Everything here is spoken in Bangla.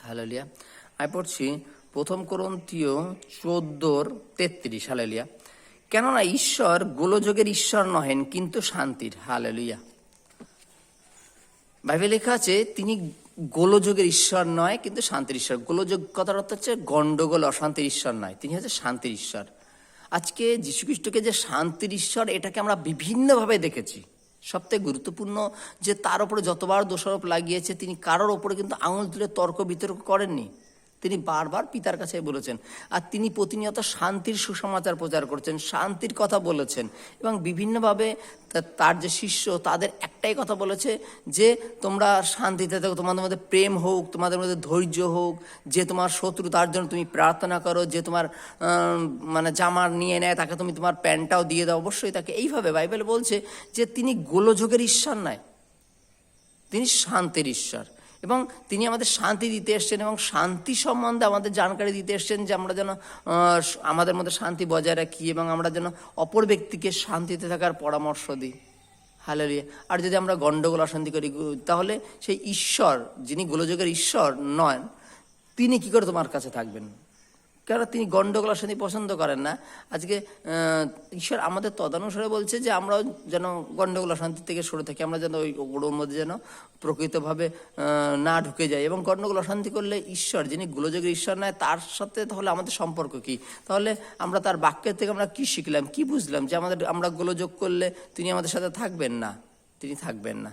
হালেলুয়া। আমি পড়ছি প্রথম কোরিন্থীয় 14:33। হালেলুয়া। কেননা ঈশ্বর গোলযোগের ঈশ্বর নহেন, কিন্তু শান্তির। হালেলুয়া। বাইবেলে লেখা আছে তিনি গোলযোগের ঈশ্বর নয়, কিন্তু শান্তির ঈশ্বর। গোলযোগ কথার অর্থ হচ্ছে গন্ডগোল, অশান্তির ঈশ্বর নয়, তিনি হচ্ছে শান্তির ঈশ্বর। আজকে যীশুখ্রিস্টকে যে শান্তির ঈশ্বর, এটাকে আমরা বিভিন্নভাবে দেখেছি। সবথেকে গুরুত্বপূর্ণ যে তার উপরে যতবার দোষারোপ লাগিয়েছে, তিনি কারোর ওপরে কিন্তু আঙুল তুলে তর্ক বিতর্ক করেননি। তিনি বারবার পিতার কাছে বলেছেন, আর তিনি প্রতিনিয়ত শান্তির সুসমাচার প্রচার করছেন, শান্তির কথা বলেছেন। এবং বিভিন্নভাবে তার যে শিষ্য, তাদের একটাই কথা বলেছে যে তোমরা শান্তিতে থাকো, তোমাদের মধ্যে প্রেম হোক, তোমাদের মধ্যে ধৈর্য হোক, যে তোমার শত্রু তার জন্য তুমি প্রার্থনা করো, যে তোমার জামা নিয়ে নেয় তাকে তুমি তোমার প্যান্টটাও দিয়ে দাও। অবশ্যই তাকে এইভাবে বাইবেল বলছে যে তিনি গোলযোগের ঈশ্বর নয়, তিনি শান্তির ঈশ্বর। এবং তিনি আমাদের শান্তি দিতে এসছেন, এবং শান্তি সম্বন্ধে আমাদের জানকারি দিতে এসছেন, যে আমরা যেন আমাদের মধ্যে শান্তি বজায় রাখি, এবং আমরা যেন অপর ব্যক্তিকে শান্তিতে থাকার পরামর্শ দিই। হালেলুয়া। আর যদি আমরা গন্ডগোল অশান্তি করি, তাহলে সেই ঈশ্বর, যিনি গোলযোগের ঈশ্বর নন, তিনি কি করে তোমার কাছে থাকবেন? কারণ তিনি গন্ডগোল অশান্তি পছন্দ করেন না। আজকে ঈশ্বর আমাদের তদানুসারে বলছে যে আমরা যেন গন্ডগোল অশান্তি থেকে সরে থাকি, আমরা যেন ওর মধ্যে যেন প্রকৃতভাবে না ঢুকে যাই। এবং গন্ডগোল অশান্তি করলে ঈশ্বর, যিনি গোলযোগের ঈশ্বর নয়, তার সাথে তাহলে আমাদের সম্পর্ক কি? তাহলে আমরা তার বাক্যের থেকে আমরা কি শিখলাম, কি বুঝলাম? যে আমরা গোলযোগ করলে তিনি আমাদের সাথে থাকবেন না, তিনি থাকবেন না।